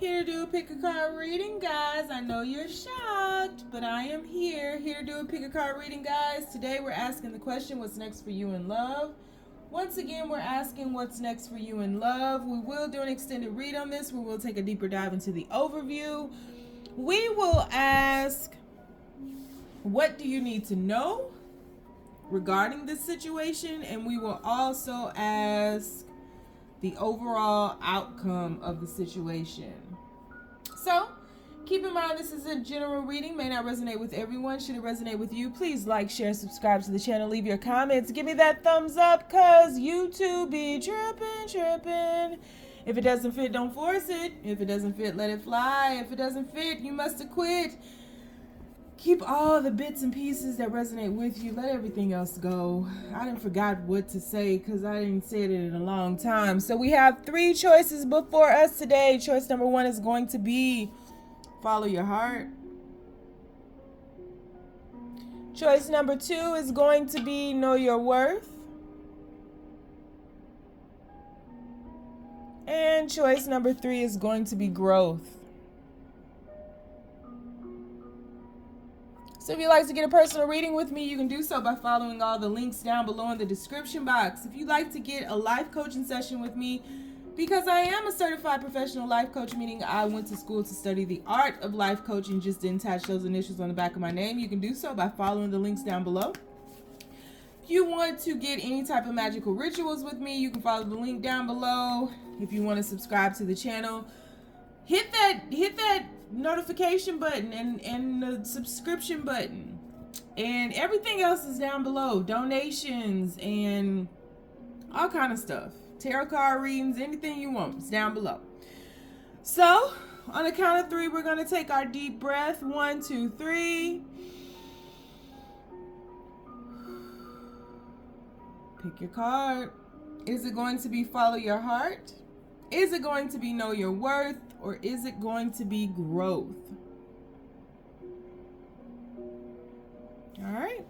Here to do a pick a card reading, guys. I know you're shocked, but I am here to do a pick a card reading, guys. Today we're asking the question, what's next for you in love? Once again, we're asking what's next for you in love. We will do an extended read on this. We will take a deeper dive into the overview. We will ask, what do you need to know regarding this situation? And we will also ask the overall outcome of the situation. So, keep in mind this is a general reading, may not resonate with everyone. Should it resonate with you, please like, share, subscribe to the channel, leave your comments, give me that thumbs up, cause YouTube be trippin'. If it doesn't fit, don't force it. If it doesn't fit, let it fly. If it doesn't fit, you must have quit. Keep all the bits and pieces that resonate with you. Let everything else go. I didn't forgot what to say because I didn't say it in a long time. So we have 3 choices before us today. Choice number 1 is going to be follow your heart. Choice number 2 is going to be know your worth. And choice number 3 is going to be growth. So if you'd like to get a personal reading with me, you can do so by following all the links down below in the description box. If you'd like to get a life coaching session with me, because I am a certified professional life coach, meaning I went to school to study the art of life coaching, just didn't attach those initials on the back of my name, you can do so by following the links down below. If you want to get any type of magical rituals with me, you can follow the link down below. If you want to subscribe to the channel, hit that notification button and the subscription button, and everything else is down below. Donations and all kind of stuff, tarot card readings, anything you want, it's down below. So on the count of 3, we're going to take our deep breath. 1, 2, 3. Pick your card. Is it going to be follow your heart? Is it going to be know your worth? Or is it going to be growth? All right.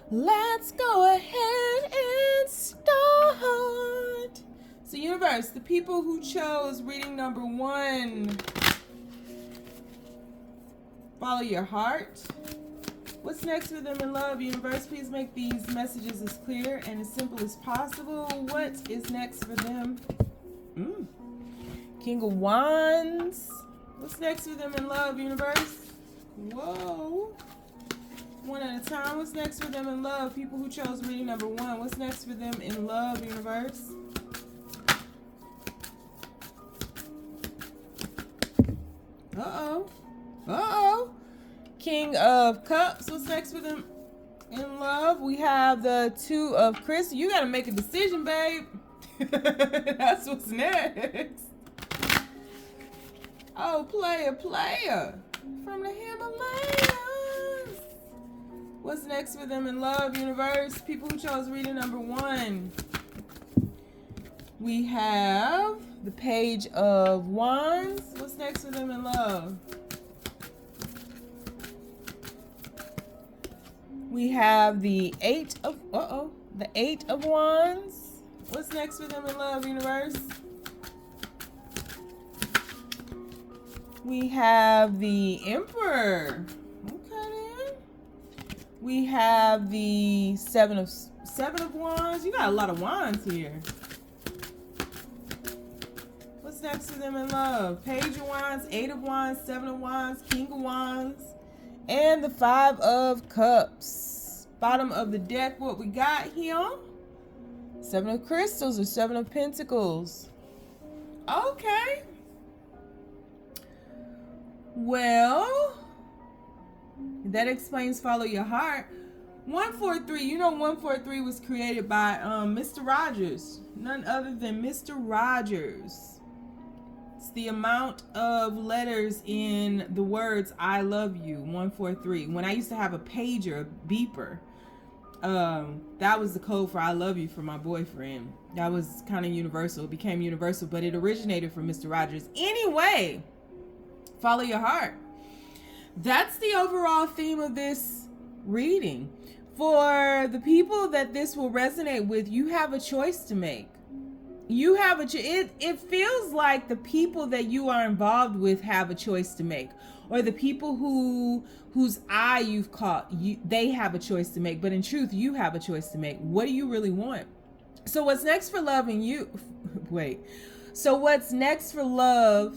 Let's go ahead and start. So universe, the people who chose reading number 1, follow your heart. What's next for them in love? Universe, please make these messages as clear and as simple as possible. What is next for them? King of Wands. What's next for them in love, universe? Whoa. One at a time. What's next for them in love? People who chose reading number 1. What's next for them in love, universe? Uh-oh. King of Cups. What's next for them in love? We have the 2 of Crystal. You got to make a decision, babe. That's what's next. Oh, player from the Himalayas. What's next for them in love, universe? People who chose reading number 1. We have the Page of Wands. What's next for them in love? We have the 8 of Wands. What's next for them in love, universe? We have the Emperor. Okay then. We have the 7 of Wands. You got a lot of wands here. What's next for them in love? Page of Wands, 8 of Wands, 7 of Wands, King of Wands, and the 5 of Cups. Bottom of the deck, what we got here? 7 of Crystals or 7 of Pentacles. Okay. Well, that explains follow your heart. 143, you know 143 was created by Mr. Rogers. None other than Mr. Rogers. It's the amount of letters in the words I love you, 143. When I used to have a pager, a beeper, that was the code for I love you for my boyfriend. That was kind of universal. It became universal, but it originated from Mr. Rogers. Anyway, follow your heart. That's the overall theme of this reading. For the people that this will resonate with, you have a choice to make. You have it feels like the people that you are involved with have a choice to make, or the people whose eye you've caught, they have a choice to make. But in truth, you have a choice to make. What do you really want? So what's next for love in you? So what's next for love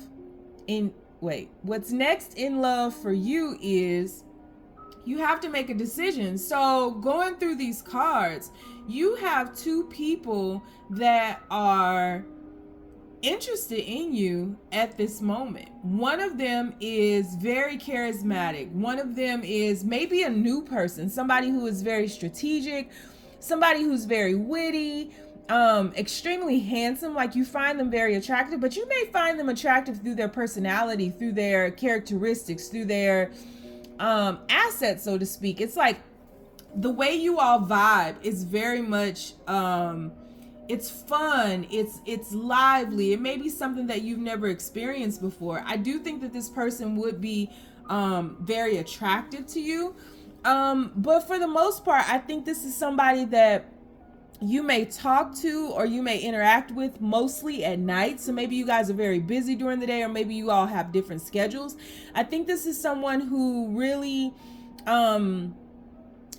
what's next in love for you is you have to make a decision. So going through these cards, you have two people that are interested in you at this moment. One of them is very charismatic. One of them is maybe a new person, somebody who is very strategic, somebody who's very witty, extremely handsome. Like, you find them very attractive, but you may find them attractive through their personality, through their characteristics, through their assets, so to speak. It's like the way you all vibe is very much it's fun, it's lively. It may be something that you've never experienced before. I do think that this person would be very attractive to you, but for the most part, I think this is somebody that you may talk to or you may interact with mostly at night. So maybe you guys are very busy during the day, or maybe you all have different schedules. I think this is someone who really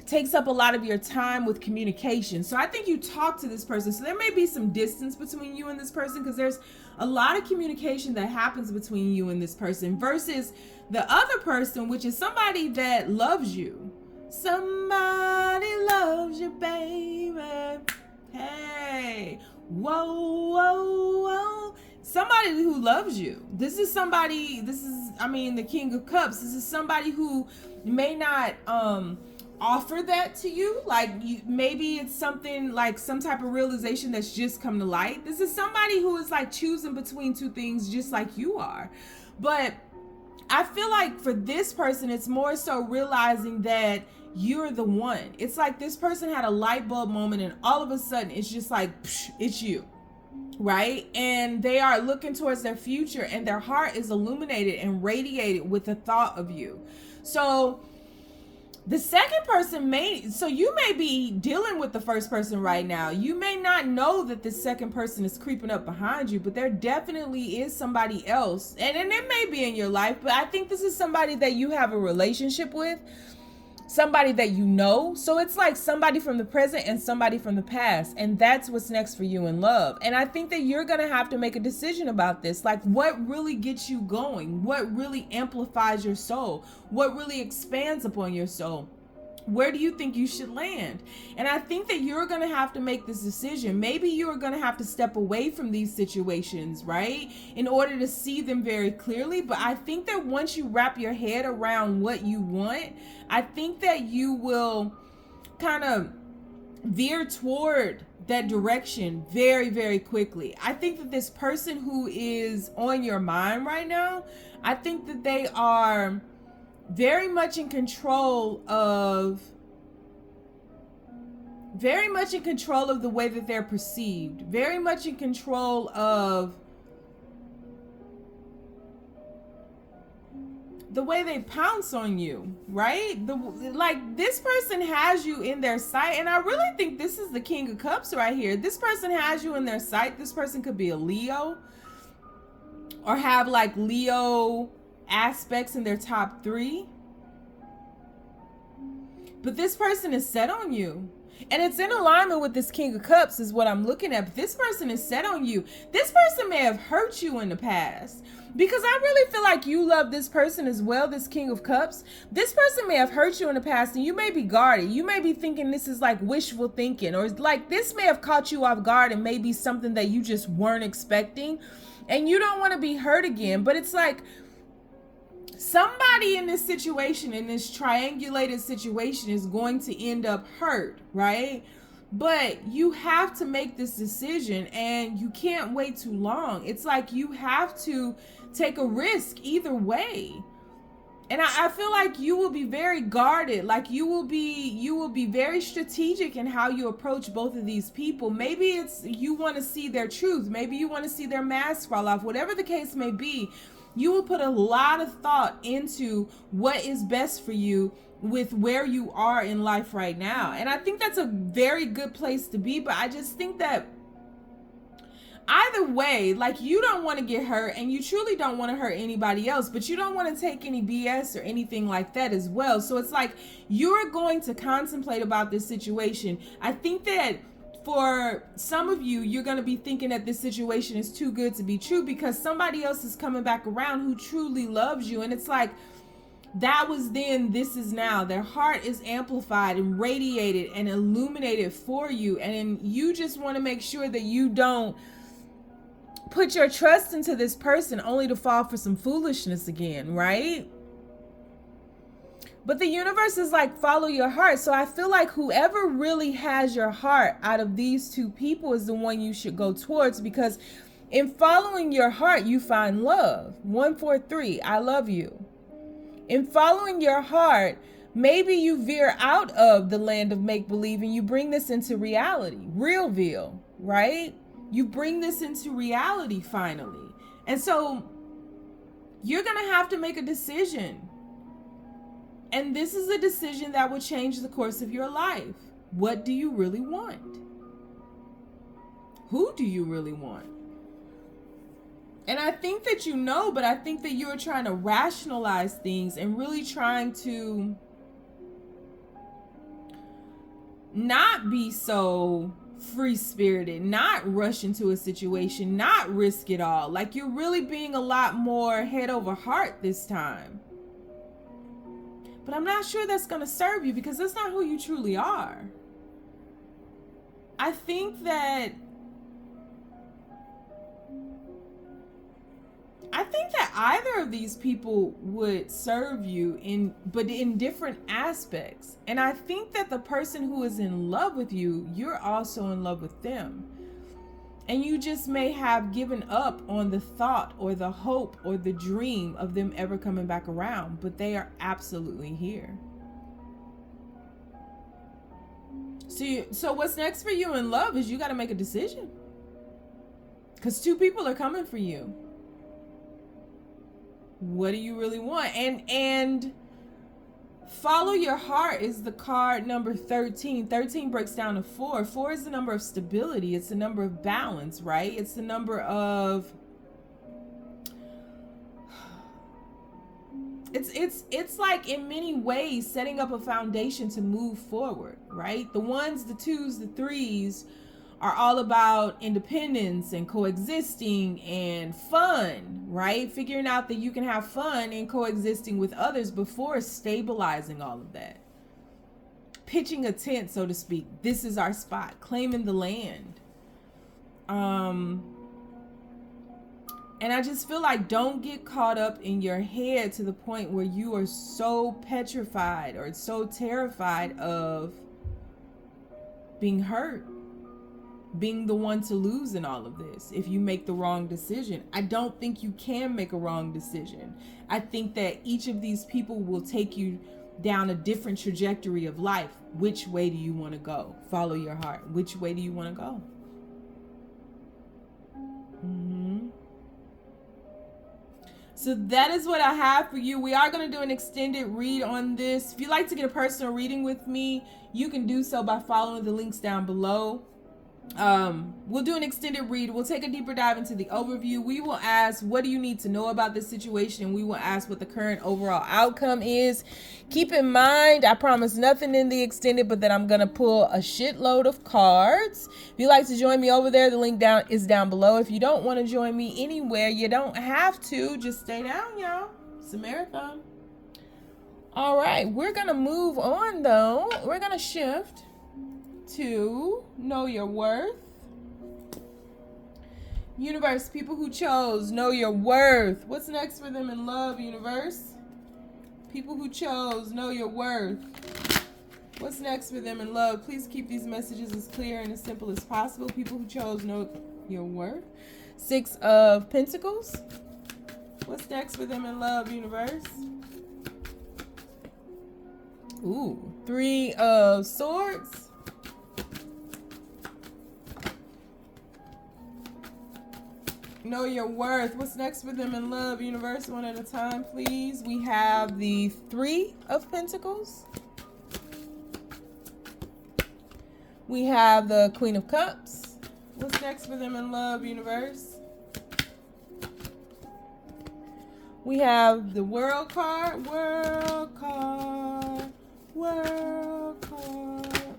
takes up a lot of your time with communication. So I think you talk to this person. So there may be some distance between you and this person, because there's a lot of communication that happens between you and this person, versus the other person, which is somebody that loves you. Somebody loves you, baby. Hey, whoa, whoa, whoa. Somebody who loves you. This is the King of Cups. This is somebody who may not offer that to you. Like, maybe it's something like some type of realization that's just come to light. This is somebody who is like choosing between two things, just like you are. But I feel like for this person, it's more so realizing that you're the one. It's like this person had a light bulb moment, and all of a sudden it's just like, psh, it's you, right? And they are looking towards their future, and their heart is illuminated and radiated with the thought of you. So the second person you may be dealing with the first person right now. You may not know that the second person is creeping up behind you, but there definitely is somebody else. And it may be in your life, but I think this is somebody that you have a relationship with, somebody that you know. So it's like somebody from the present and somebody from the past. And that's what's next for you in love. And I think that you're going to have to make a decision about this. Like, what really gets you going? What really amplifies your soul? What really expands upon your soul? Where do you think you should land? And I think that you're going to have to make this decision. Maybe you're going to have to step away from these situations, right, in order to see them very clearly. But I think that once you wrap your head around what you want, I think that you will kind of veer toward that direction very, very quickly. I think that this person who is on your mind right now, I think that they are very much in control of the way that they're perceived, very much in control of the way they pounce on you, right? Like, this person has you in their sight, and I really think this is the King of Cups right here. This person has you in their sight. This person could be a Leo, or have like Leo aspects in their top 3. But this person is set on you. And it's in alignment with this King of Cups is what I'm looking at. But this person is set on you. This person may have hurt you in the past, because I really feel like you love this person as well, this King of Cups. This person may have hurt you in the past, and you may be guarded. You may be thinking this is like wishful thinking, or like this may have caught you off guard and may be something that you just weren't expecting, and you don't want to be hurt again. But it's like, somebody in this situation, in this triangulated situation, is going to end up hurt, right? But you have to make this decision, and you can't wait too long. It's like you have to take a risk either way. And I feel like you will be very guarded. Like, you will be very strategic in how you approach both of these people. Maybe it's you want to see their truth. Maybe you want to see their mask fall off. Whatever the case may be, you will put a lot of thought into what is best for you with where you are in life right now. And I think that's a very good place to be. But I just think that either way, like, you don't want to get hurt, and you truly don't want to hurt anybody else, but you don't want to take any BS or anything like that as well. So it's like, you're going to contemplate about this situation. I think that for some of you, you're going to be thinking that this situation is too good to be true because somebody else is coming back around who truly loves you. And it's like, that was then, this is now. Their heart is amplified and radiated and illuminated for you. And you just want to make sure that you don't put your trust into this person only to fall for some foolishness again, right? But the universe is like, follow your heart. So I feel like whoever really has your heart out of these two people is the one you should go towards, because in following your heart, you find love. 143, I love you. In following your heart, maybe you veer out of the land of make-believe and you bring this into reality, realville, right? You bring this into reality finally. And so you're going to have to make a decision. And this is a decision that will change the course of your life. What do you really want? Who do you really want? And I think that you know, but I think that you're trying to rationalize things and really trying to not be so free-spirited, not rush into a situation, not risk it all. Like, you're really being a lot more head over heart this time. But I'm not sure that's going to serve you, because that's not who you truly are. I think that either of these people would serve you but in different aspects. And I think that the person who is in love with you, you're also in love with them. And you just may have given up on the thought or the hope or the dream of them ever coming back around, but they are absolutely here. So what's next for you in love is you got to make a decision, because two people are coming for you. What do you really want? And follow your heart is the card number 13. 13 breaks down to 4. 4 is the number of stability. It's the number of balance, right? It's the number of it's like, in many ways, setting up a foundation to move forward, right? The ones, the twos, the threes are all about independence and coexisting and fun, right? Figuring out that you can have fun and coexisting with others before stabilizing all of that. Pitching a tent, so to speak. This is our spot. Claiming the land. And I just feel like, don't get caught up in your head to the point where you are so petrified or so terrified of being hurt, being the one to lose in all of this if you make the wrong decision. I don't think you can make a wrong decision. I think that each of these people will take you down a different trajectory of life. Which way do you want to go? Follow your heart. Which way do you want to go? So that is what I have for you. We are going to do an extended read on this. If you'd like to get a personal reading with me, you can do so by following the links down below. We'll do an extended read. We'll take a deeper dive into the overview. We will ask, what do you need to know about this situation? We will ask what the current overall outcome is. Keep in mind, I promise nothing in the extended, but that I'm going to pull a shitload of cards. If you'd like to join me over there, the link is down below. If you don't want to join me anywhere, you don't have to. Just stay down, y'all. It's a marathon. All right, we're going to move on, though. We're going to shift to know your worth. Universe, people who chose know your worth. What's next for them in love, universe? People who chose know your worth. What's next for them in love? Please keep these messages as clear and as simple as possible. People who chose know your worth. 6 of Pentacles. What's next for them in love, universe? Ooh, 3 of Swords. Know your worth. What's next for them in love, universe? One at a time, please. We have the 3 of Pentacles. We have the Queen of Cups. What's next for them in love, universe? We have the World card. World card. World card.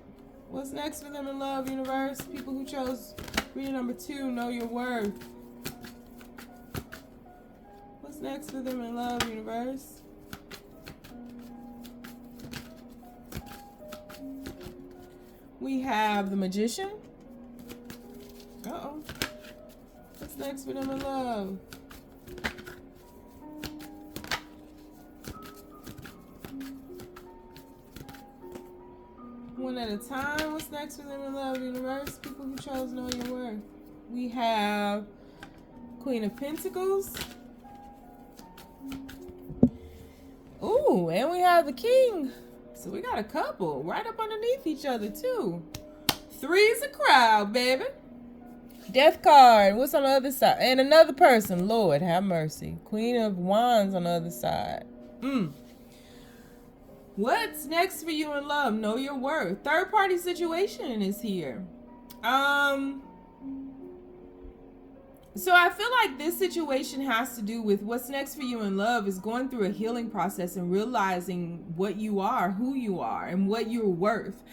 What's next for them in love, universe? People who chose reading number 2, know your worth. What's next for them in love, universe? We have the Magician. Uh-oh. What's next for them in love? One at a time. What's next for them in love, universe? People who chose know your worth. We have Queen of Pentacles. Ooh, and we have the King. So we got a couple right up underneath each other too. Three's a crowd, baby. Death card. What's on the other side? And another person. Lord, have mercy. Queen of Wands on the other side. What's next for you in love? Know your worth. Third party situation is here. So I feel like this situation has to do with what's next for you in love is going through a healing process and realizing what you are, who you are, and what you're worth.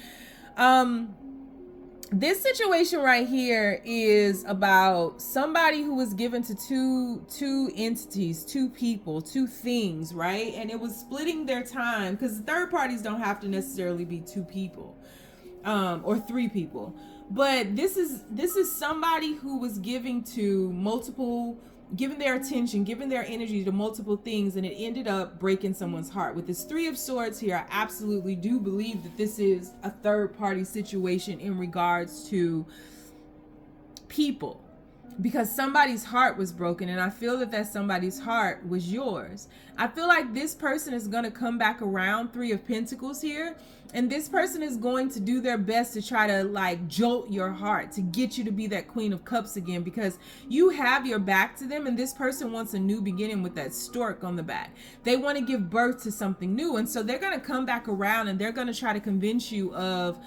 This situation right here is about somebody who was given to two entities, two people, two things, right? And it was splitting their time, because third parties don't have to necessarily be two people or three people. But this is somebody who was giving their attention, giving their energy to multiple things, and it ended up breaking someone's heart. With this Three of Swords here, I absolutely do believe that this is a third party situation in regards to people, because somebody's heart was broken, and I feel that somebody's heart was yours. I feel like this person is going to come back around. Three of Pentacles here. And this person is going to do their best to try to like jolt your heart, to get you to be that Queen of Cups again, because you have your back to them, and this person wants a new beginning with that stork on the back. They want to give birth to something new, and so they're going to come back around and they're going to try to convince you of,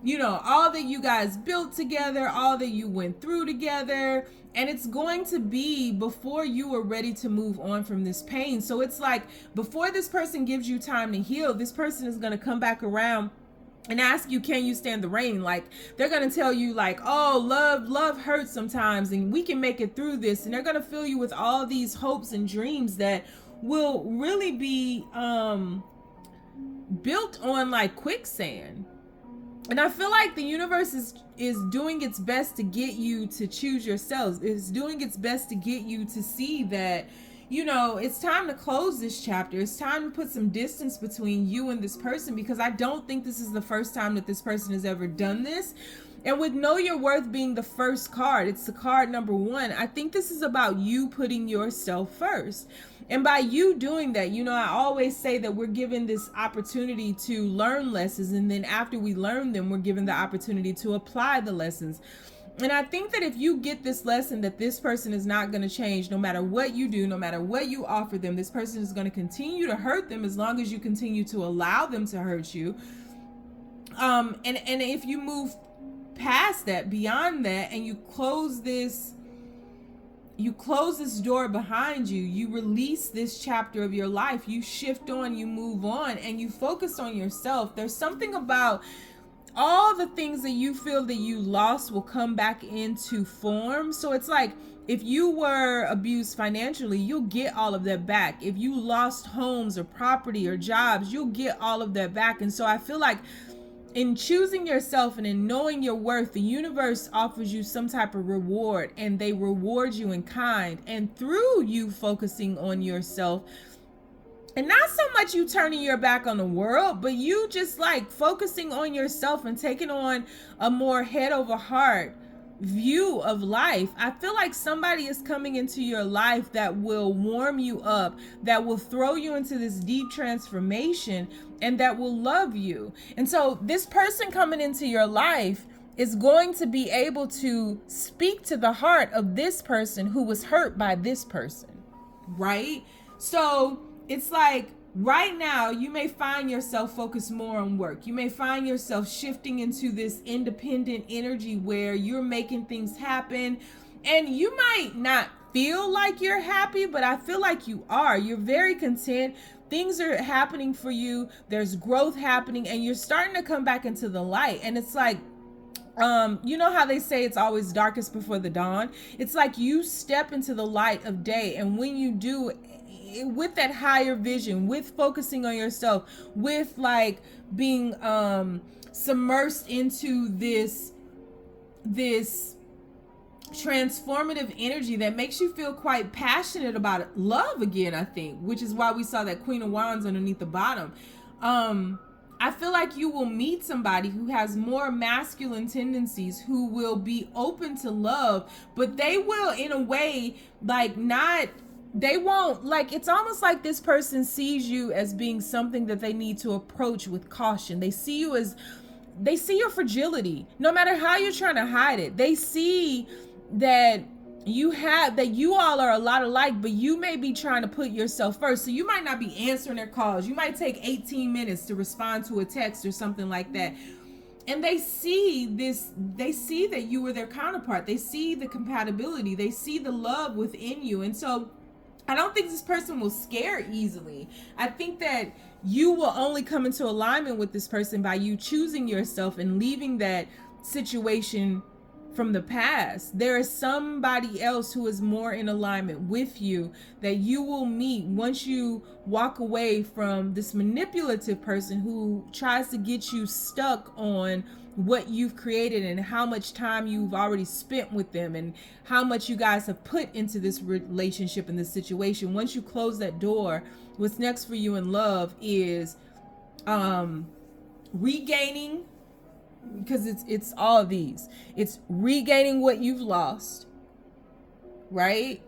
you know, all that you guys built together, all that you went through together. And it's going to be before you are ready to move on from this pain. So it's like before this person gives you time to heal, this person is going to come back around and ask you, can you stand the rain? Like they're going to tell you like, oh, love hurts sometimes and we can make it through this. And they're going to fill you with all these hopes and dreams that will really be built on like quicksand. And I feel like the universe is doing its best to get you to choose yourselves. It's doing its best to get you to see that, you know, it's time to close this chapter. It's time to put some distance between you and this person, because I don't think this is the first time that this person has ever done this. And with Know Your Worth being the first card, it's the card number 1. I think this is about you putting yourself first. And by you doing that, you know, I always say that we're given this opportunity to learn lessons. And then after we learn them, we're given the opportunity to apply the lessons. And I think that if you get this lesson that this person is not going to change, no matter what you do, no matter what you offer them, this person is going to continue to hurt them as long as you continue to allow them to hurt you. And if you move past that, beyond that, and you close this door behind you, you release this chapter of your life, you shift on, you move on, and you focus on yourself. There's something about all the things that you feel that you lost will come back into form. So it's like, if you were abused financially, you'll get all of that back. If you lost homes or property or jobs, you'll get all of that back. And so I feel like in choosing yourself and in knowing your worth, the universe offers you some type of reward, and they reward you in kind. And through you focusing on yourself, and not so much you turning your back on the world, but you just like focusing on yourself and taking on a more head over heart view of life, I feel like somebody is coming into your life that will warm you up, that will throw you into this deep transformation, and that will love you. And so this person coming into your life is going to be able to speak to the heart of this person who was hurt by this person, right? So it's like right now, you may find yourself focused more on work. You may find yourself shifting into this independent energy where you're making things happen. And you might not feel like you're happy, but I feel like you are. You're very content. Things are happening for you. There's growth happening, and you're starting to come back into the light. And it's like, you know how they say it's always darkest before the dawn? It's like you step into the light of day, and when you do, with that higher vision, with focusing on yourself, with like being submersed into this transformative energy that makes you feel quite passionate about love again, I think, which is why we saw that Queen of Wands underneath the bottom. I feel like you will meet somebody who has more masculine tendencies, who will be open to love, but they will, in a way, like, not, they won't, like, it's almost like this person sees you as being something that they need to approach with caution. They see you as, they see your fragility, no matter how you're trying to hide it. They see that you all are a lot alike, but you may be trying to put yourself first. So you might not be answering their calls. You might take 18 minutes to respond to a text or something like that. And they see this, they see that you were their counterpart. They see the compatibility. They see the love within you. And so I don't think this person will scare easily. I think that you will only come into alignment with this person by you choosing yourself and leaving that situation from the past. There is somebody else who is more in alignment with you that you will meet once you walk away from this manipulative person who tries to get you stuck on what you've created and how much time you've already spent with them and how much you guys have put into this relationship and this situation. Once you close that door, what's next for you in love is regaining, because it's all of these. It's regaining what you've lost, right?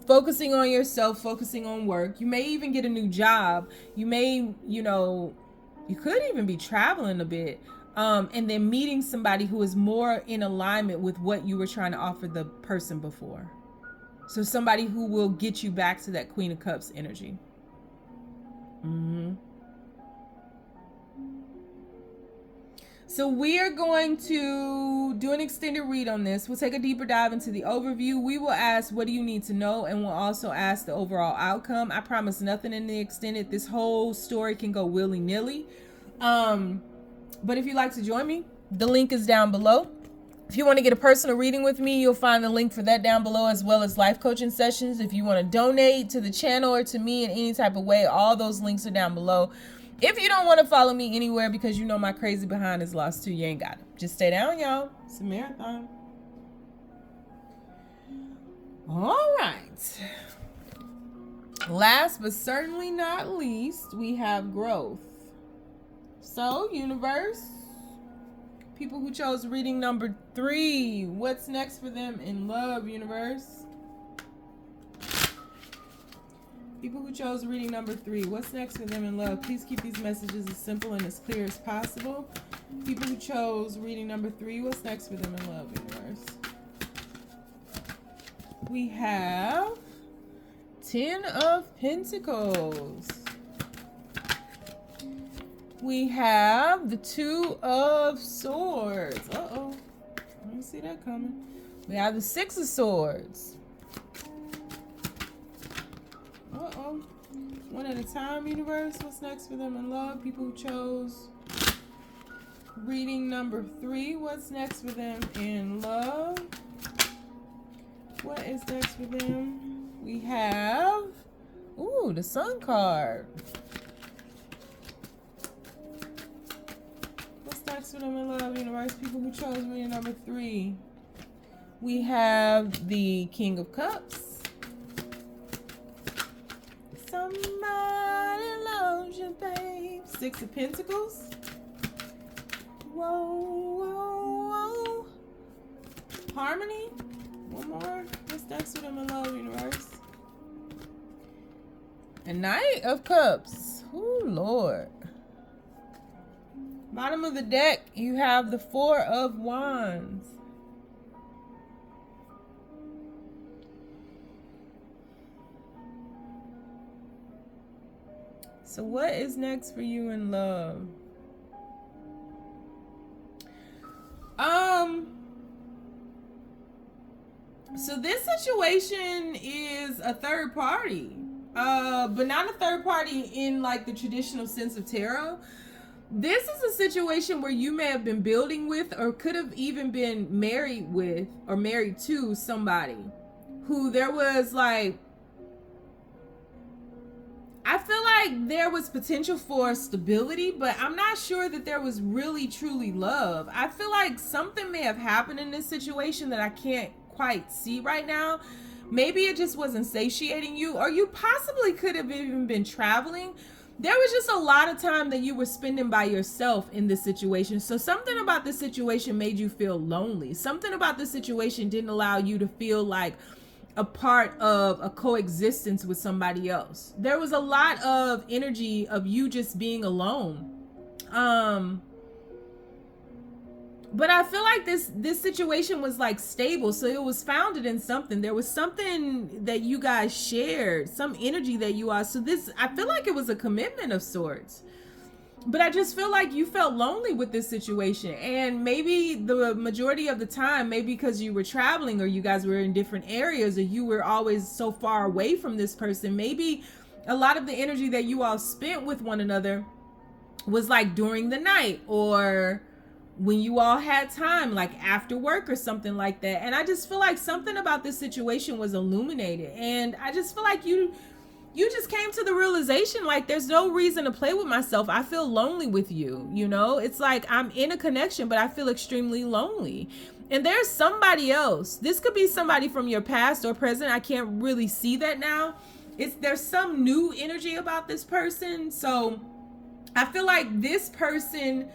Focusing on yourself, focusing on work. You may even get a new job. You may, you could even be traveling a bit. And then meeting somebody who is more in alignment with what you were trying to offer the person before. So somebody who will get you back to that Queen of Cups energy. So we are going to do an extended read on this. We'll take a deeper dive into the overview. We will ask, what do you need to know? And we'll also ask the overall outcome. I promise nothing in the extended. This whole story can go willy-nilly. But if you'd like to join me, the link is down below. If you want to get a personal reading with me, you'll find the link for that down below, as well as life coaching sessions. If you want to donate to the channel or to me in any type of way, all those links are down below. If you don't want to follow me anywhere because you know my crazy behind is lost too, you ain't got it. Just stay down, y'all. It's a marathon. All right. Last but certainly not least, we have growth. So, universe, people who chose reading number 3, what's next for them in love, universe? People who chose reading number 3, what's next for them in love? Please keep these messages as simple and as clear as possible. People who chose reading number 3, what's next for them in love, universe? We have 10 of Pentacles. We have the 2 of Swords. Uh-oh. I didn't see that coming. We have the 6 of Swords. Uh-oh. One at a time, universe. What's next for them in love? People who chose reading number 3. What's next for them in love? What is next for them? We have, ooh, the Sun card. What's next for them in love, universe? People who chose reading number 3. We have the King of Cups. Somebody loves you, babe. 6 of Pentacles. Whoa, whoa, whoa. Harmony. One more. What's next for them in love, universe? A Knight of Cups. Oh, Lord. Bottom of the deck, you have the 4 of Wands. So what is next for you in love? So this situation is a third party, but not a third party in like the traditional sense of tarot. This is a situation where you may have been building with, or could have even been married with, or married to somebody who there was like, I feel like there was potential for stability, but I'm not sure that there was really truly love. I feel like something may have happened in this situation that I can't quite see right now. Maybe it just wasn't satiating you, or you possibly could have even been traveling. There was just a lot of time that you were spending by yourself in this situation. So something about this situation made you feel lonely. Something about this situation didn't allow you to feel like a part of a coexistence with somebody else. There was a lot of energy of you just being alone. But I feel like this situation was like stable. So it was founded in something. There was something that you guys shared, some energy that you are. So this, I feel like it was a commitment of sorts. But I just feel like you felt lonely with this situation. And maybe the majority of the time, maybe because you were traveling, or you guys were in different areas, or you were always so far away from this person, maybe a lot of the energy that you all spent with one another was like during the night, or when you all had time, like after work or something like that. And I just feel like something about this situation was illuminated. And I just feel like you just came to the realization, like, there's no reason to play with myself. I feel lonely with you. You know, it's like I'm in a connection, but I feel extremely lonely. And there's somebody else. This could be somebody from your past or present. I can't really see that now. There's some new energy about this person. So I feel like this person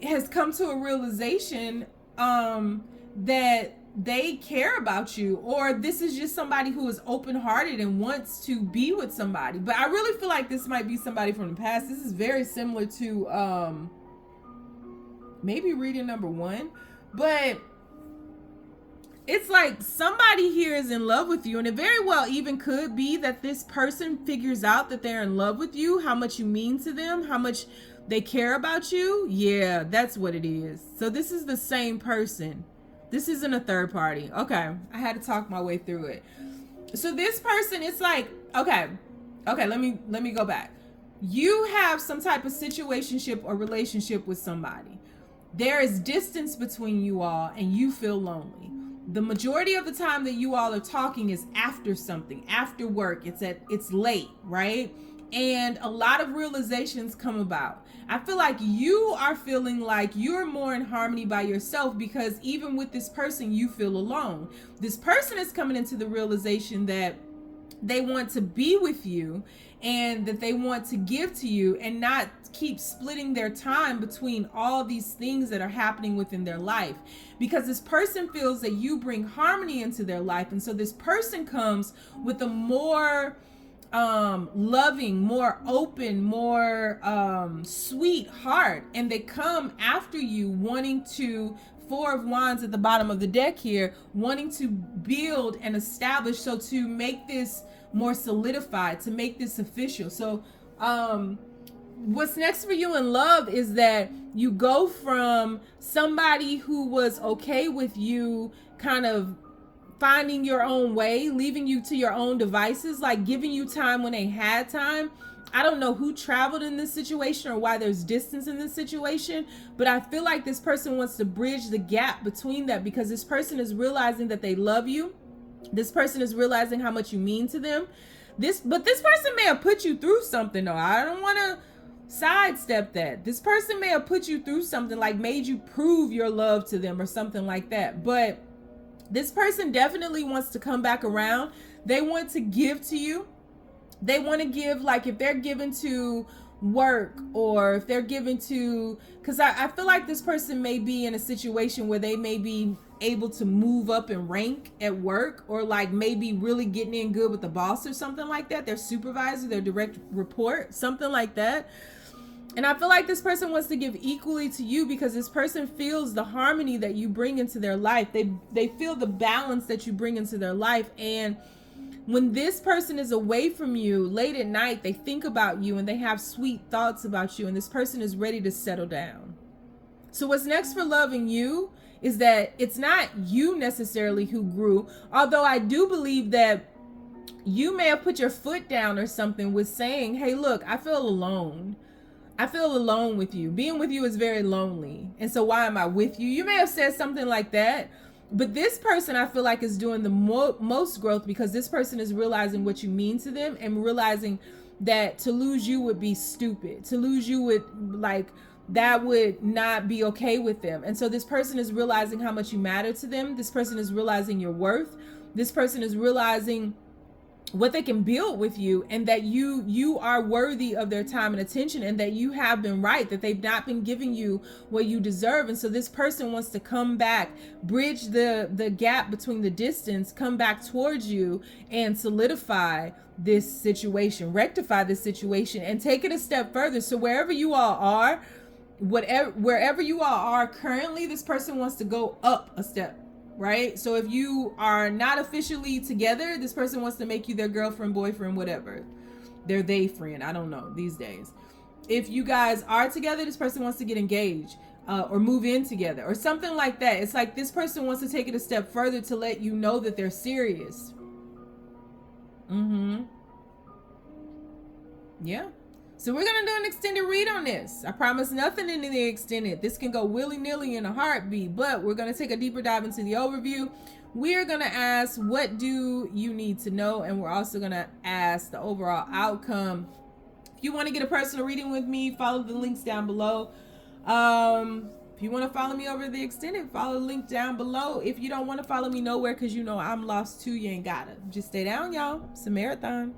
has come to a realization that they care about you, or this is just somebody who is open-hearted and wants to be with somebody. But I really feel like this might be somebody from the past. This is very similar to maybe reading number 1, but it's like somebody here is in love with you, and it very well even could be that this person figures out that they're in love with you, how much you mean to them, how much they care about you. Yeah, that's what it is. So this is the same person. This isn't a third party. Okay, I had to talk my way through it. So this person, it's like, okay, let me go back. You have some type of situationship or relationship with somebody. There is distance between you all, and you feel lonely. The majority of the time that you all are talking is after something, after work. It's late, right? And a lot of realizations come about. I feel like you are feeling like you're more in harmony by yourself, because even with this person, you feel alone. This person is coming into the realization that they want to be with you, and that they want to give to you, and not keep splitting their time between all these things that are happening within their life. Because this person feels that you bring harmony into their life. And so this person comes with a more loving, more open, more sweet heart, and they come after you wanting to, 4 of Wands at the bottom of the deck here, wanting to build and establish, so to make this more solidified, to make this official. So what's next for you in love is that you go from somebody who was okay with you kind of finding your own way, leaving you to your own devices, like giving you time when they had time. I don't know who traveled in this situation or why there's distance in this situation, but I feel like this person wants to bridge the gap between that, because this person is realizing that they love you. This person is realizing how much you mean to them. But this person may have put you through something, though. I don't want to sidestep that. This person may have put you through something, like made you prove your love to them or something like that. But this person definitely wants to come back around. They want to give to you. They want to give, like if they're given to work, or if they're given to, because I feel like this person may be in a situation where they may be able to move up in rank at work, or like maybe really getting in good with the boss or something like that, their supervisor, their direct report, something like that. And I feel like this person wants to give equally to you, because this person feels the harmony that you bring into their life. They feel the balance that you bring into their life. And When this person is away from you late at night, they think about you and they have sweet thoughts about you, and this person is ready to settle down. So what's next for loving you is that it's not you necessarily who grew, although I do believe that you may have put your foot down or something with saying, hey, look, I feel alone. I feel alone with you. Being with you is very lonely. And so why am I with you? You may have said something like that. But this person, I feel like, is doing the most growth, because this person is realizing what you mean to them and realizing that to lose you would be stupid. To lose you would, like, that would not be okay with them. And so this person is realizing how much you matter to them. This person is realizing your worth. This person is realizing what they can build with you, and that you are worthy of their time and attention, and that you have been right, that they've not been giving you what you deserve. And so this person wants to come back, bridge the gap between the distance, come back towards you and solidify this situation, rectify this situation, and take it a step further. So wherever you all are, wherever you all are currently, this person wants to go up a step. Right? So if you are not officially together, this person wants to make you their girlfriend, boyfriend, whatever. They're they friend. I don't know these days. If you guys are together, this person wants to get engaged or move in together or something like that. It's like this person wants to take it a step further to let you know that they're serious. Yeah. So we're going to do an extended read on this. I promise nothing in the extended. This can go willy-nilly in a heartbeat, but we're going to take a deeper dive into the overview. We're going to ask, what do you need to know? And we're also going to ask the overall outcome. If you want to get a personal reading with me, follow the links down below. If you want to follow me over the extended, follow the link down below. If you don't want to follow me nowhere because you know I'm lost too, you ain't gotta. Just stay down, y'all. It's a marathon.